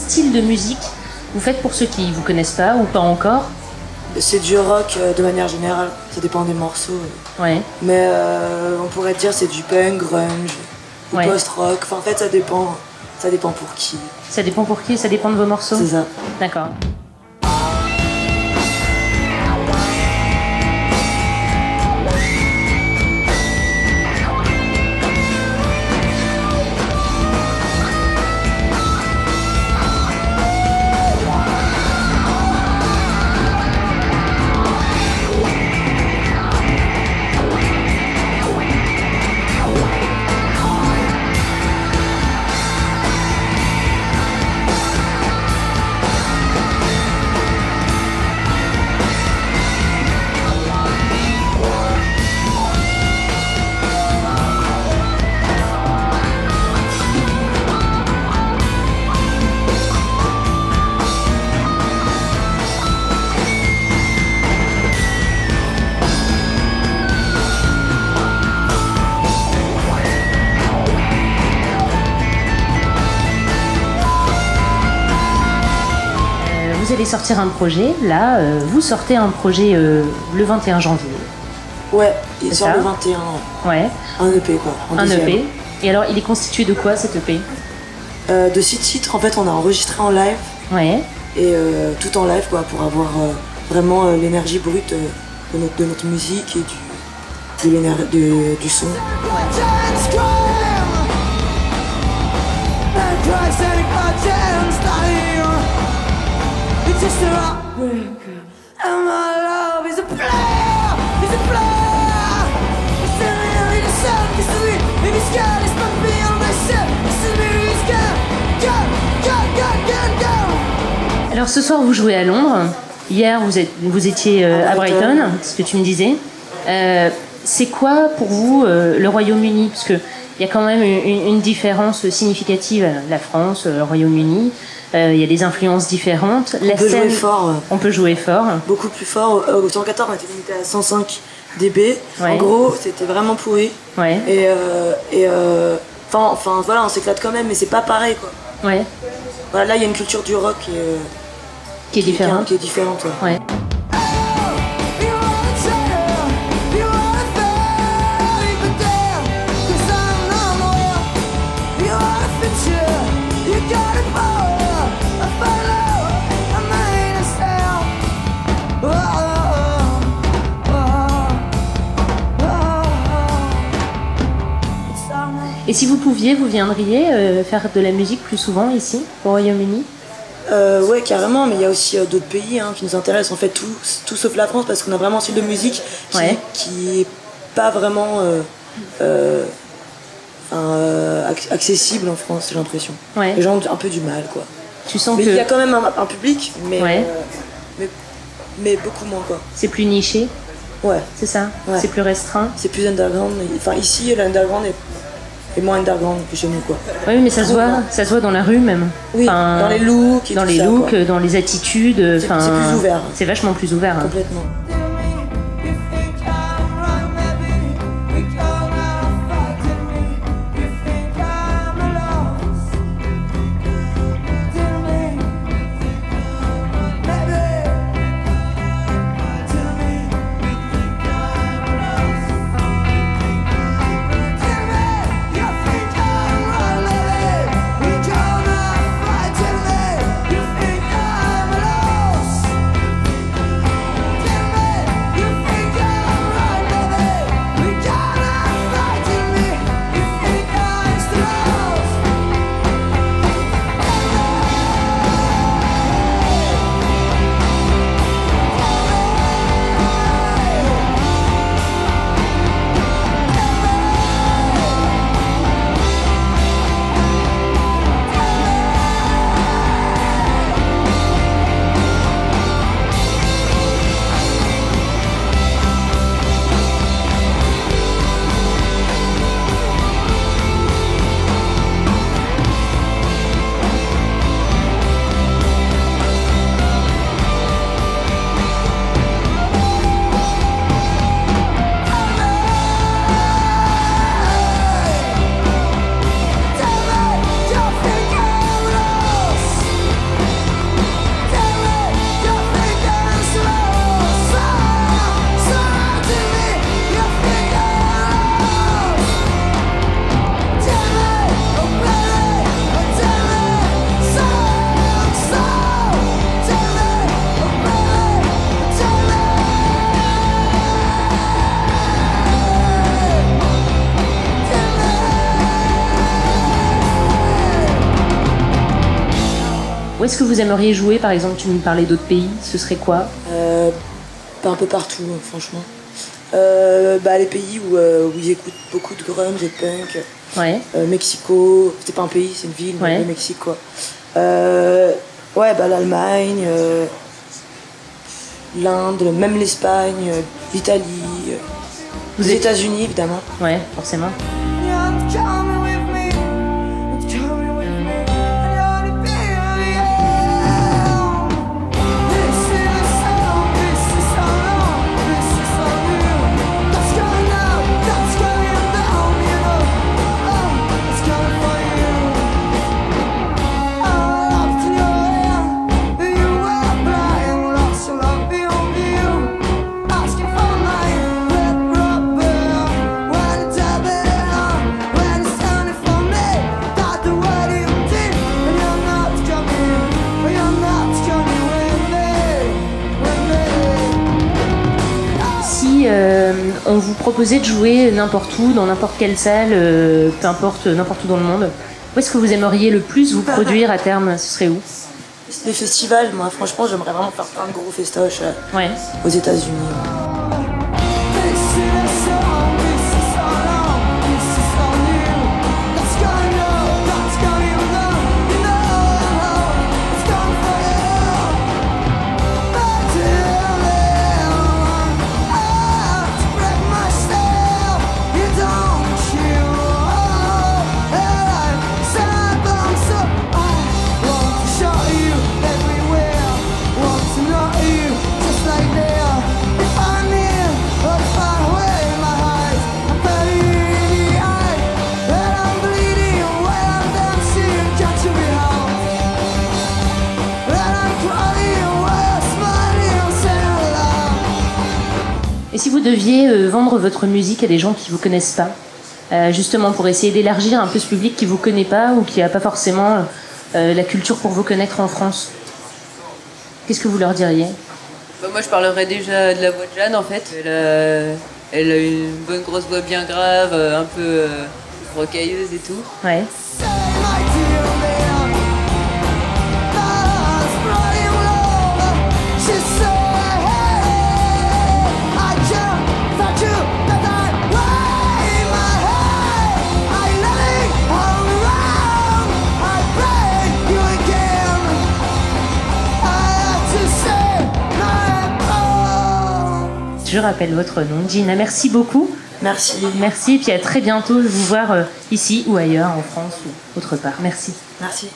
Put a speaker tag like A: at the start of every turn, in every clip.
A: style de musique vous faites pour ceux qui vous connaissent pas ou pas encore?
B: C'est du rock de manière générale, ça dépend des morceaux.
A: Ouais.
B: Mais on pourrait dire c'est du punk, grunge, ou post-rock. Enfin, en fait, ça dépend pour qui.
A: Ça dépend pour qui, ça dépend de vos morceaux?
B: C'est ça.
A: D'accord. Vous allez sortir un projet, là, vous sortez un projet le 21 janvier.
B: Ouais, il sort le 21.
A: Ouais.
B: Un EP quoi.
A: Un EP. Et alors, il est constitué de quoi cet EP?
B: De 6 titres, en fait, on a enregistré en live.
A: Ouais.
B: Et tout en live quoi, pour avoir vraiment l'énergie brute de notre musique et du son.
A: Alors ce soir vous jouez à Londres, hier vous étiez à Brighton, ce que tu me disais. C'est quoi pour vous le Royaume-Uni? Parce qu'il y a quand même une différence significative, la France, le Royaume-Uni. Il y a des influences différentes.
B: On peut jouer fort.
A: On peut jouer fort.
B: Beaucoup plus fort. Au 114, on était limité à 105 dB. Ouais. En gros, c'était vraiment pourri.
A: Ouais.
B: Enfin, voilà, on s'éclate quand même, mais c'est pas pareil, quoi.
A: Ouais.
B: Voilà, là, il y a une culture du rock
A: qui est différente.
B: Qui est différente, ouais.
A: Ouais. Et si vous pouviez, vous viendriez faire de la musique plus souvent ici, au Royaume-Uni?
B: Ouais, carrément, mais il y a aussi d'autres pays qui nous intéressent, en fait, tout sauf la France, parce qu'on a vraiment un style de musique qui est pas vraiment accessible en France, j'ai l'impression. Ouais. Les gens ont un peu du mal, quoi.
A: Tu sens
B: mais
A: que...
B: il y a quand même un public, mais beaucoup moins, quoi.
A: C'est plus niché?
B: Ouais.
A: C'est ça? Ouais. C'est plus restreint?
B: C'est plus underground. Enfin, ici, l'underground est moins underground que chez nous, quoi.
A: Oui, mais ça se voit dans la rue même.
B: Oui, dans les looks.
A: Dans les attitudes.
B: C'est plus ouvert.
A: C'est vachement plus ouvert.
B: Complètement.
A: Où est-ce que vous aimeriez jouer, par exemple? Tu me parlais d'autres pays, ce serait quoi?
B: Un peu partout, franchement. Les pays où ils écoutent beaucoup de grunge et de punk.
A: Ouais.
B: Mexico, c'est pas un pays, c'est une ville,
A: ouais.
B: Le Mexique, quoi. L'Allemagne, l'Inde, même l'Espagne, l'Italie, les États-Unis, évidemment.
A: Ouais, forcément. On vous proposait de jouer n'importe où, dans n'importe quelle salle, peu importe, n'importe où dans le monde. Où est-ce que vous aimeriez le plus vous produire à terme? Ce serait où?
B: Les festivals, moi franchement j'aimerais vraiment faire plein de gros festoches aux États-Unis.
A: Et si vous deviez vendre votre musique à des gens qui ne vous connaissent pas, justement pour essayer d'élargir un peu ce public qui ne vous connaît pas ou qui n'a pas forcément la culture pour vous connaître en France, qu'est-ce que vous leur diriez?
C: Moi je parlerais déjà de la voix de Jeanne en fait. Elle a une bonne grosse voix bien grave, un peu rocailleuse et tout.
A: Ouais. Je rappelle votre nom, Gina. Merci beaucoup.
B: Merci.
A: Merci, et puis à très bientôt. Je vais vous voir ici ou ailleurs, en France ou autre part. Merci.
B: Merci.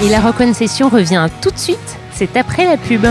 A: Et la Rock One Session revient tout de suite, c'est après la pub.